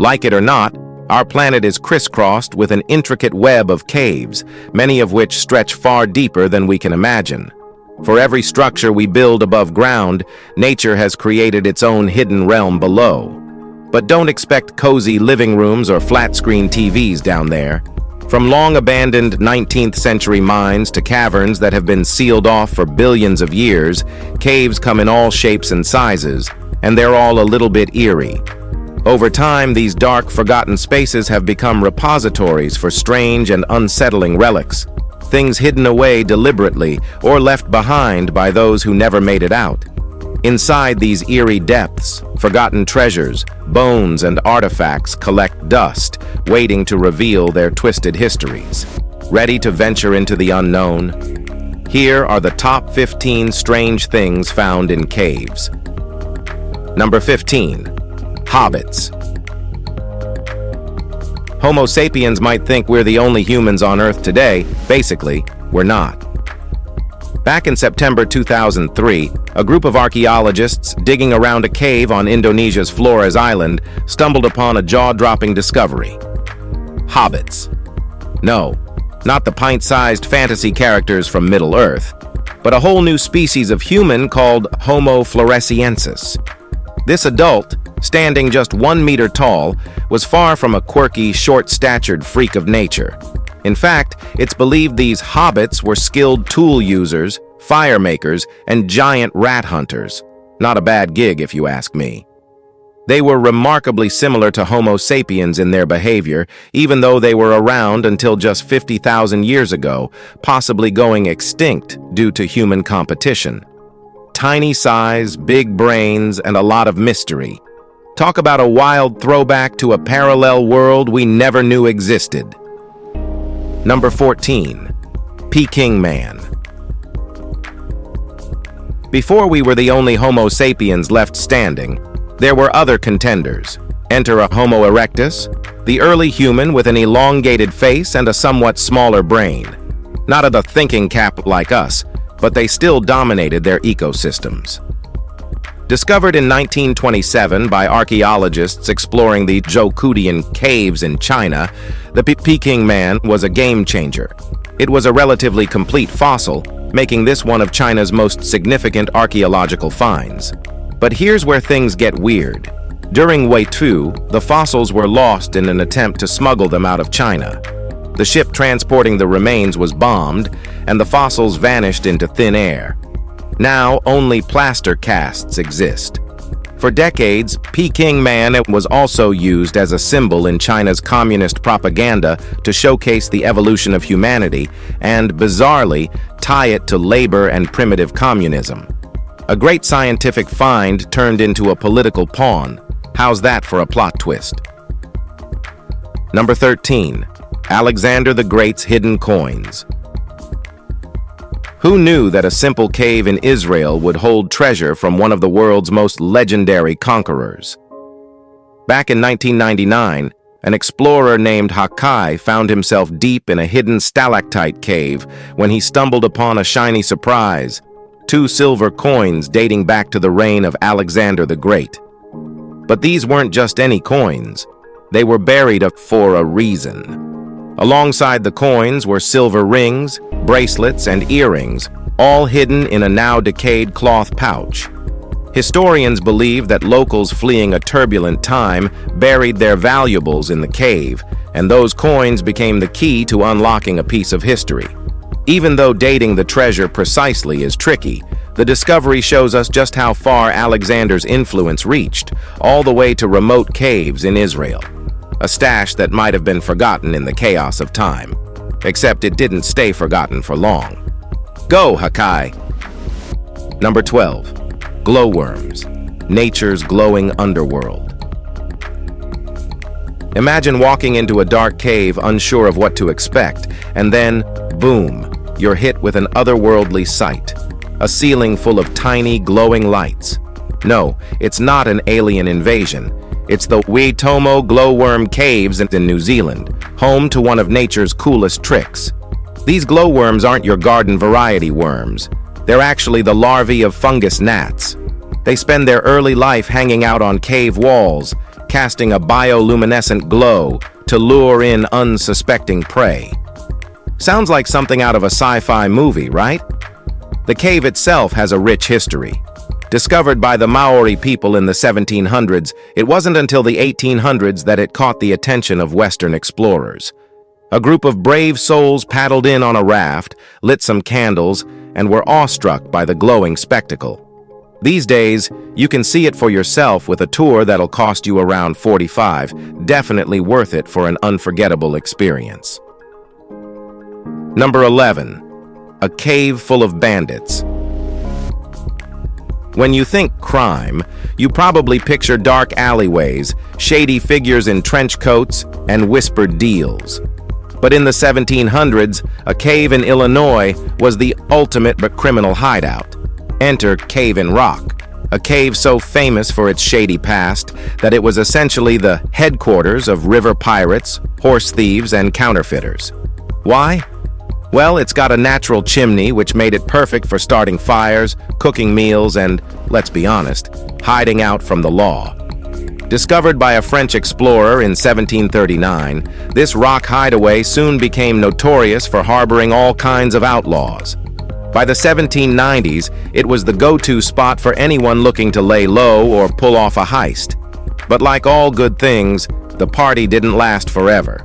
Like it or not, our planet is crisscrossed with an intricate web of caves, many of which stretch far deeper than we can imagine. For every structure we build above ground, nature has created its own hidden realm below. But don't expect cozy living rooms or flat-screen TVs down there. From long-abandoned 19th century mines to caverns that have been sealed off for billions of years, caves come in all shapes and sizes, and they're all a little bit eerie. Over time, these dark, forgotten spaces have become repositories for strange and unsettling relics, things hidden away deliberately or left behind by those who never made it out. Inside these eerie depths, forgotten treasures, bones, and artifacts collect dust, waiting to reveal their twisted histories. Ready to venture into the unknown? Here are the top 15 strange things found in caves. Number 15. Hobbits. Homo sapiens might think we're the only humans on Earth today. Basically, we're not. Back in September 2003, a group of archaeologists digging around a cave on Indonesia's Flores Island stumbled upon a jaw-dropping discovery. Hobbits. No, not the pint-sized fantasy characters from Middle-earth, but a whole new species of human called Homo floresiensis. This adult, standing just 1 meter tall, was far from a quirky, short-statured freak of nature. In fact, it's believed these hobbits were skilled tool users, fire makers, and giant rat hunters. Not a bad gig, if you ask me. They were remarkably similar to Homo sapiens in their behavior, even though they were around until just 50,000 years ago, possibly going extinct due to human competition. Tiny size, big brains, and a lot of mystery. Talk about a wild throwback to a parallel world we never knew existed. Number 14. Peing Man. Before we were the only Homo sapiens left standing, there were other contenders. Enter a Homo erectus, the early human with an elongated face and a somewhat smaller brain. Not of the thinking cap like us, but they still dominated their ecosystems. Discovered in 1927 by archaeologists exploring the Zhoukoudian caves in China, the Peing Man was a game-changer. It was a relatively complete fossil, making this one of China's most significant archaeological finds. But here's where things get weird. During Weitu, the fossils were lost in an attempt to smuggle them out of China. The ship transporting the remains was bombed, and the fossils vanished into thin air. Now, only plaster casts exist. For decades, Peing Man was also used as a symbol in China's communist propaganda to showcase the evolution of humanity and, bizarrely, tie it to labor and primitive communism. A great scientific find turned into a political pawn. How's that for a plot twist? Number 13. Alexander the Great's hidden coins. Who knew that a simple cave in Israel would hold treasure from one of the world's most legendary conquerors? Back in 1999, an explorer named Hakai found himself deep in a hidden stalactite cave when he stumbled upon a shiny surprise: 2 silver coins dating back to the reign of Alexander the Great. But these weren't just any coins. They were buried for a reason. Alongside the coins were silver rings, bracelets, and earrings, all hidden in a now-decayed cloth pouch. Historians believe that locals fleeing a turbulent time buried their valuables in the cave, and those coins became the key to unlocking a piece of history. Even though dating the treasure precisely is tricky, the discovery shows us just how far Alexander's influence reached, all the way to remote caves in Israel. A stash that might have been forgotten in the chaos of time. Except it didn't stay forgotten for long. Go, Hakai! Number 12. Gloworms, nature's glowing underworld. Imagine walking into a dark cave unsure of what to expect, and then, boom, you're hit with an otherworldly sight. A ceiling full of tiny, glowing lights. No, it's not an alien invasion. It's the Waitomo glowworm caves in New Zealand, home to one of nature's coolest tricks. These glowworms aren't your garden variety worms. They're actually the larvae of fungus gnats. They spend their early life hanging out on cave walls, casting a bioluminescent glow to lure in unsuspecting prey. Sounds like something out of a sci-fi movie, right? The cave itself has a rich history. Discovered by the Maori people in the 1700s, it wasn't until the 1800s that it caught the attention of Western explorers. A group of brave souls paddled in on a raft, lit some candles, and were awestruck by the glowing spectacle. These days, you can see it for yourself with a tour that'll cost you around $45, definitely worth it for an unforgettable experience. Number 11. A cave full of bandits. When you think crime, you probably picture dark alleyways, shady figures in trench coats, and whispered deals. But in the 1700s, a cave in Illinois was the ultimate but criminal hideout. Enter Cave in Rock, a cave so famous for its shady past that it was essentially the headquarters of river pirates, horse thieves, and counterfeiters. Why? Well, it's got a natural chimney which made it perfect for starting fires, cooking meals, and, let's be honest, hiding out from the law. Discovered by a French explorer in 1739, this rock hideaway soon became notorious for harboring all kinds of outlaws. By the 1790s, it was the go-to spot for anyone looking to lay low or pull off a heist. But like all good things, the party didn't last forever.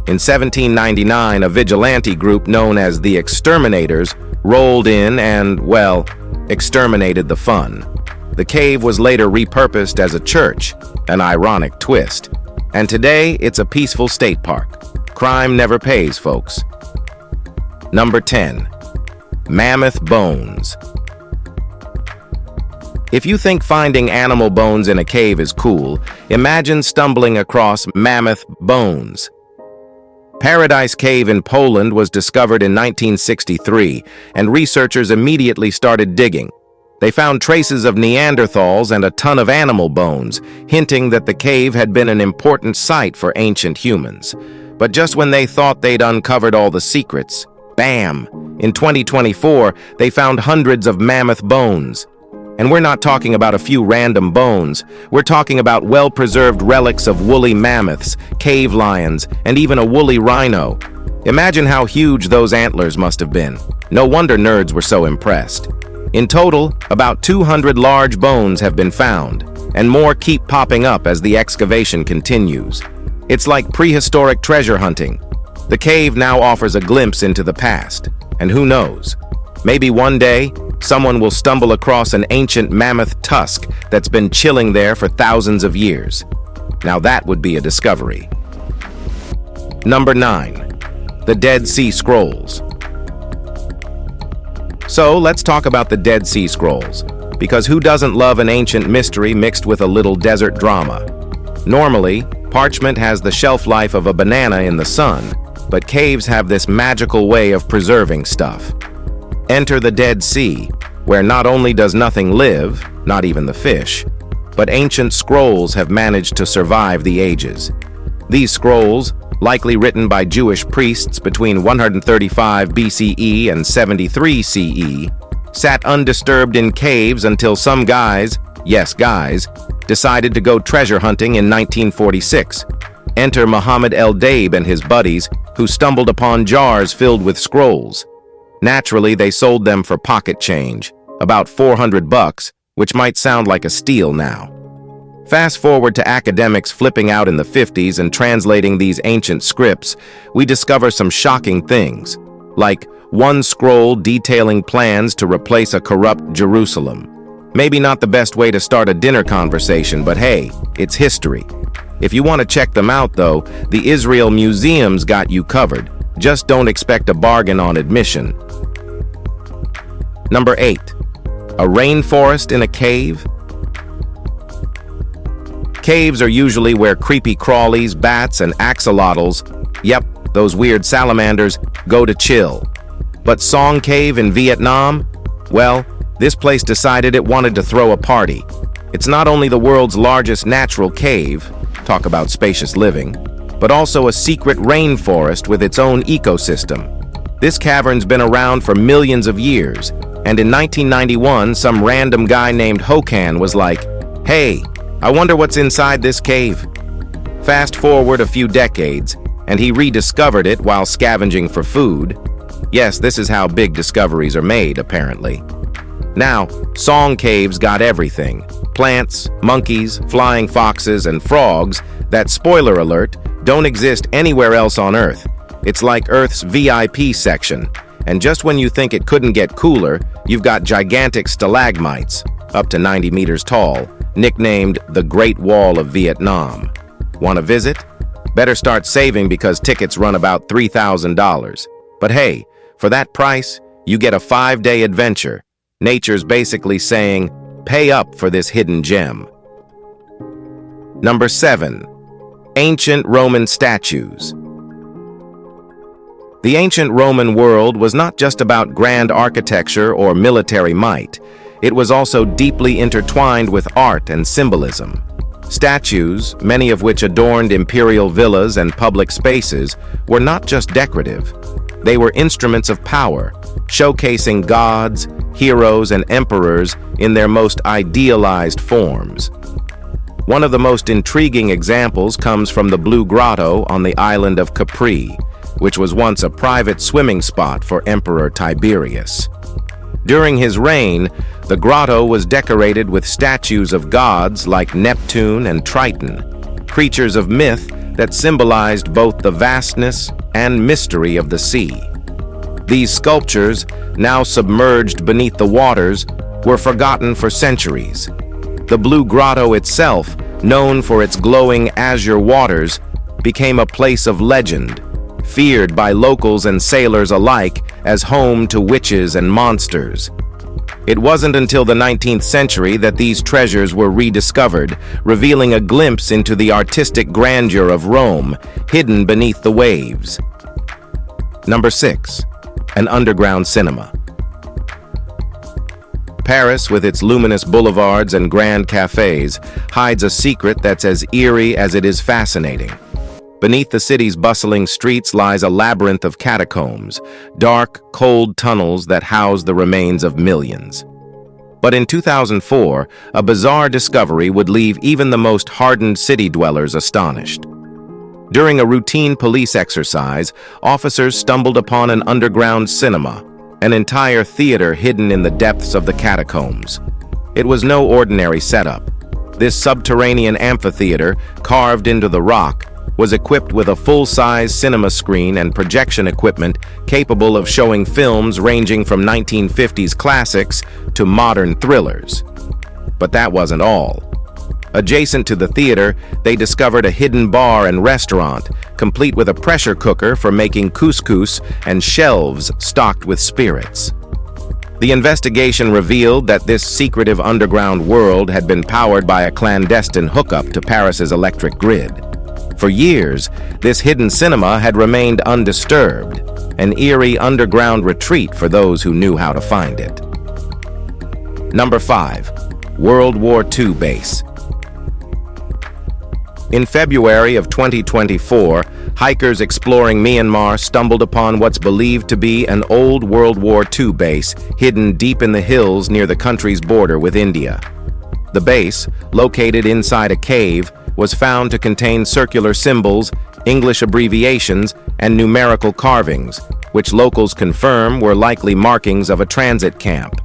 In 1799, a vigilante group known as the Exterminators rolled in and, well, exterminated the fun. The cave was later repurposed as a church, an ironic twist. And today, it's a peaceful state park. Crime never pays, folks. Number 10. Mammoth Bones. If you think finding animal bones in a cave is cool, imagine stumbling across Mammoth Bones. Paradise Cave in Poland was discovered in 1963, and researchers immediately started digging. They found traces of Neanderthals and a ton of animal bones, hinting that the cave had been an important site for ancient humans. But just when they thought they'd uncovered all the secrets, bam! In 2024, they found hundreds of mammoth bones. And we're not talking about a few random bones. We're talking about well-preserved relics of woolly mammoths, cave lions, and even a woolly rhino. Imagine how huge those antlers must have been. No wonder nerds were so impressed. In total, about 200 large bones have been found, and more keep popping up as the excavation continues. It's like prehistoric treasure hunting. The cave now offers a glimpse into the past, and who knows? Maybe one day, someone will stumble across an ancient mammoth tusk that's been chilling there for thousands of years. Now that would be a discovery. Number 9. The Dead Sea Scrolls. So let's talk about the Dead Sea Scrolls, because who doesn't love an ancient mystery mixed with a little desert drama? Normally, parchment has the shelf life of a banana in the sun, but caves have this magical way of preserving stuff. Enter the Dead Sea, where not only does nothing live, not even the fish, but ancient scrolls have managed to survive the ages. These scrolls, likely written by Jewish priests between 135 BCE and 73 CE, sat undisturbed in caves until some guys, yes guys, decided to go treasure hunting in 1946. Enter Muhammad el-Daib and his buddies, who stumbled upon jars filled with scrolls. Naturally, they sold them for pocket change, about $400, which might sound like a steal now. Fast forward to academics flipping out in the 50s and translating these ancient scripts, we discover some shocking things, like one scroll detailing plans to replace a corrupt Jerusalem. Maybe not the best way to start a dinner conversation, but hey, it's history. If you want to check them out, though, the Israel Museum's got you covered. Just don't expect a bargain on admission. Number 8. A rainforest in a cave. Caves are usually where creepy crawlies, bats, and axolotls, yep, those weird salamanders, go to chill. But Song Cave in Vietnam? Well, this place decided it wanted to throw a party. It's not only the world's largest natural cave, talk about spacious living, but also a secret rainforest with its own ecosystem. This cavern's been around for millions of years, and in 1991, some random guy named Hokan was like, "Hey, I wonder what's inside this cave." Fast forward a few decades, and he rediscovered it while scavenging for food. Yes, this is how big discoveries are made, apparently. Now, song caves got everything. Plants, monkeys, flying foxes, and frogs that, spoiler alert, don't exist anywhere else on Earth. It's like Earth's VIP section. And just when you think it couldn't get cooler, you've got gigantic stalagmites, up to 90 meters tall, nicknamed the Great Wall of Vietnam. Want to visit? Better start saving because tickets run about $3,000. But hey, for that price, you get a 5-day adventure. Nature's basically saying, pay up for this hidden gem. Number 7. Ancient Roman statues. The ancient Roman world was not just about grand architecture or military might. It was also deeply intertwined with art and symbolism. Statues, many of which adorned imperial villas and public spaces, were not just decorative. They were instruments of power, showcasing gods, heroes, and emperors in their most idealized forms. One of the most intriguing examples comes from the Blue Grotto on the island of Capri, which was once a private swimming spot for Emperor Tiberius. During his reign, the grotto was decorated with statues of gods like Neptune and Triton, creatures of myth that symbolized both the vastness and mystery of the sea. These sculptures, now submerged beneath the waters, were forgotten for centuries. The Blue Grotto itself, known for its glowing azure waters, became a place of legend, feared by locals and sailors alike as home to witches and monsters. It wasn't until the 19th century that these treasures were rediscovered, revealing a glimpse into the artistic grandeur of Rome, hidden beneath the waves. Number 6. An underground cinema. Paris, with its luminous boulevards and grand cafes, hides a secret that's as eerie as it is fascinating. Beneath the city's bustling streets lies a labyrinth of catacombs, dark, cold tunnels that house the remains of millions. But in 2004, a bizarre discovery would leave even the most hardened city dwellers astonished. During a routine police exercise, officers stumbled upon an underground cinema, an entire theater hidden in the depths of the catacombs. It was no ordinary setup. This subterranean amphitheater, carved into the rock, was equipped with a full-size cinema screen and projection equipment capable of showing films ranging from 1950s classics to modern thrillers. But that wasn't all. Adjacent to the theater, they discovered a hidden bar and restaurant, complete with a pressure cooker for making couscous and shelves stocked with spirits. The investigation revealed that this secretive underground world had been powered by a clandestine hookup to Paris's electric grid. For years, this hidden cinema had remained undisturbed, an eerie underground retreat for those who knew how to find it. Number 5. World War II Base. In February of 2024, hikers exploring Myanmar stumbled upon what's believed to be an old World War II base hidden deep in the hills near the country's border with India. The base, located inside a cave, was found to contain circular symbols, English abbreviations, and numerical carvings, which locals confirm were likely markings of a transit camp.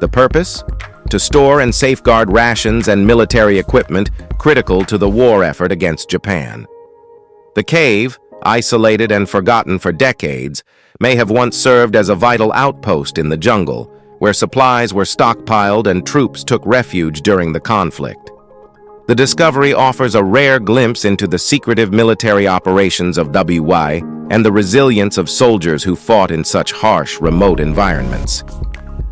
The purpose? To store and safeguard rations and military equipment critical to the war effort against Japan. The cave, isolated and forgotten for decades, may have once served as a vital outpost in the jungle, where supplies were stockpiled and troops took refuge during the conflict. The discovery offers a rare glimpse into the secretive military operations of WY and the resilience of soldiers who fought in such harsh, remote environments.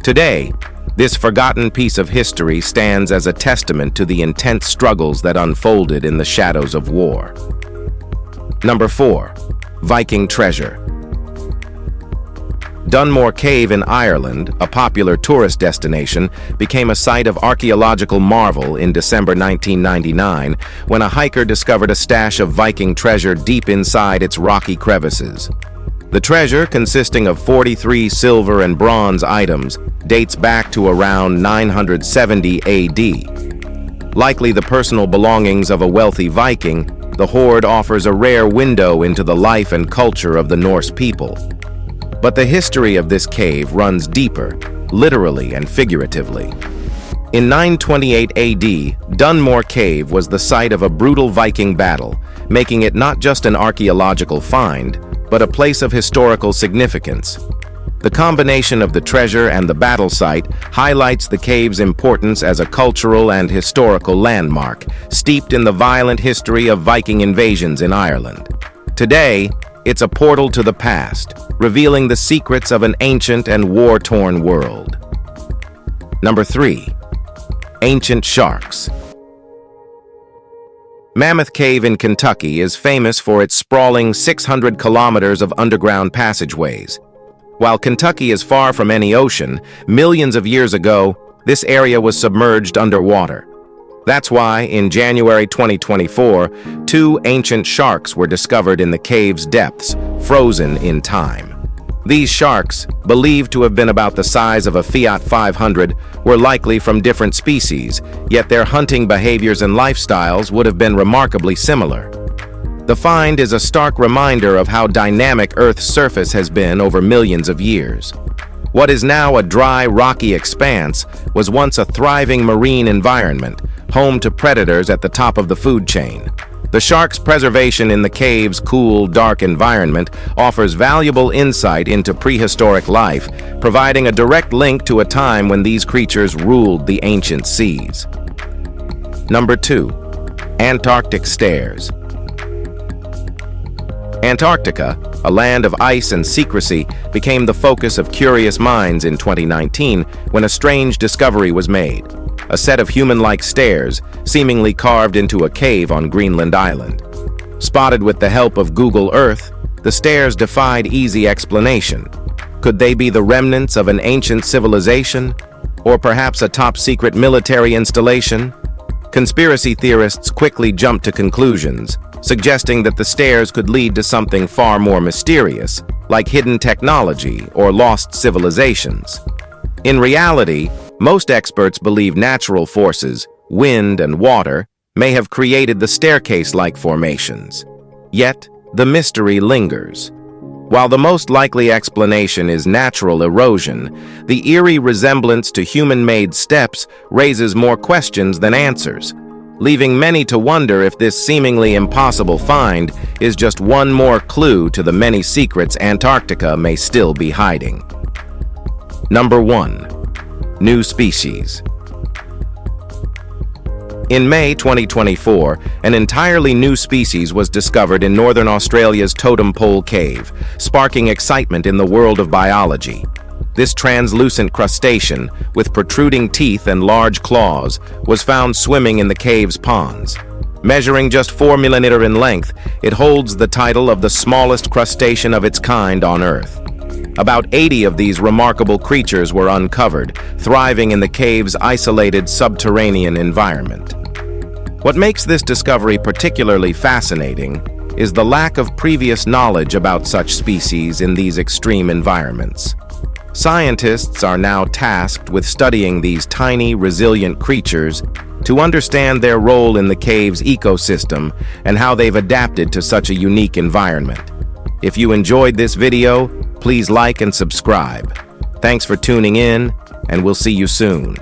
Today, this forgotten piece of history stands as a testament to the intense struggles that unfolded in the shadows of war. Number 4. Viking treasure. Dunmore Cave in Ireland, a popular tourist destination, became a site of archaeological marvel in December 1999 when a hiker discovered a stash of Viking treasure deep inside its rocky crevices. The treasure, consisting of 43 silver and bronze items, dates back to around 970 AD. Likely the personal belongings of a wealthy Viking, the hoard offers a rare window into the life and culture of the Norse people. But the history of this cave runs deeper, literally and figuratively. In 928 AD, Dunmore Cave was the site of a brutal Viking battle, making it not just an archaeological find, but a place of historical significance. The combination of the treasure and the battle site highlights the cave's importance as a cultural and historical landmark, steeped in the violent history of Viking invasions in Ireland. Today, it's a portal to the past, revealing the secrets of an ancient and war-torn world. Number 3. Ancient sharks. Mammoth Cave in Kentucky is famous for its sprawling 600 kilometers of underground passageways. While Kentucky is far from any ocean, millions of years ago, this area was submerged underwater. That's why, in January 2024, 2 ancient sharks were discovered in the cave's depths, frozen in time. These sharks, believed to have been about the size of a Fiat 500, were likely from different species, yet their hunting behaviors and lifestyles would have been remarkably similar. The find is a stark reminder of how dynamic Earth's surface has been over millions of years. What is now a dry, rocky expanse was once a thriving marine environment, home to predators at the top of the food chain. The shark's preservation in the cave's cool, dark environment offers valuable insight into prehistoric life, providing a direct link to a time when these creatures ruled the ancient seas. Number 2. Antarctic Stairs. Antarctica, a land of ice and secrecy, became the focus of curious minds in 2019 when a strange discovery was made: a set of human-like stairs, seemingly carved into a cave on Greenland Island. Spotted with the help of Google Earth, the stairs defied easy explanation. Could they be the remnants of an ancient civilization? Or perhaps a top-secret military installation? Conspiracy theorists quickly jumped to conclusions, suggesting that the stairs could lead to something far more mysterious, like hidden technology or lost civilizations. In reality, most experts believe natural forces, wind and water, may have created the staircase-like formations. Yet, the mystery lingers. While the most likely explanation is natural erosion, the eerie resemblance to human-made steps raises more questions than answers, leaving many to wonder if this seemingly impossible find is just one more clue to the many secrets Antarctica may still be hiding. Number 1. New species. In May 2024, an entirely new species was discovered in northern Australia's Totem Pole Cave, sparking excitement in the world of biology. This translucent crustacean, with protruding teeth and large claws, was found swimming in the cave's ponds. Measuring just 4 mm in length, it holds the title of the smallest crustacean of its kind on Earth. About 80 of these remarkable creatures were uncovered, thriving in the cave's isolated subterranean environment. What makes this discovery particularly fascinating is the lack of previous knowledge about such species in these extreme environments. Scientists are now tasked with studying these tiny, resilient creatures to understand their role in the cave's ecosystem and how they've adapted to such a unique environment. If you enjoyed this video, please like and subscribe. Thanks for tuning in, and we'll see you soon.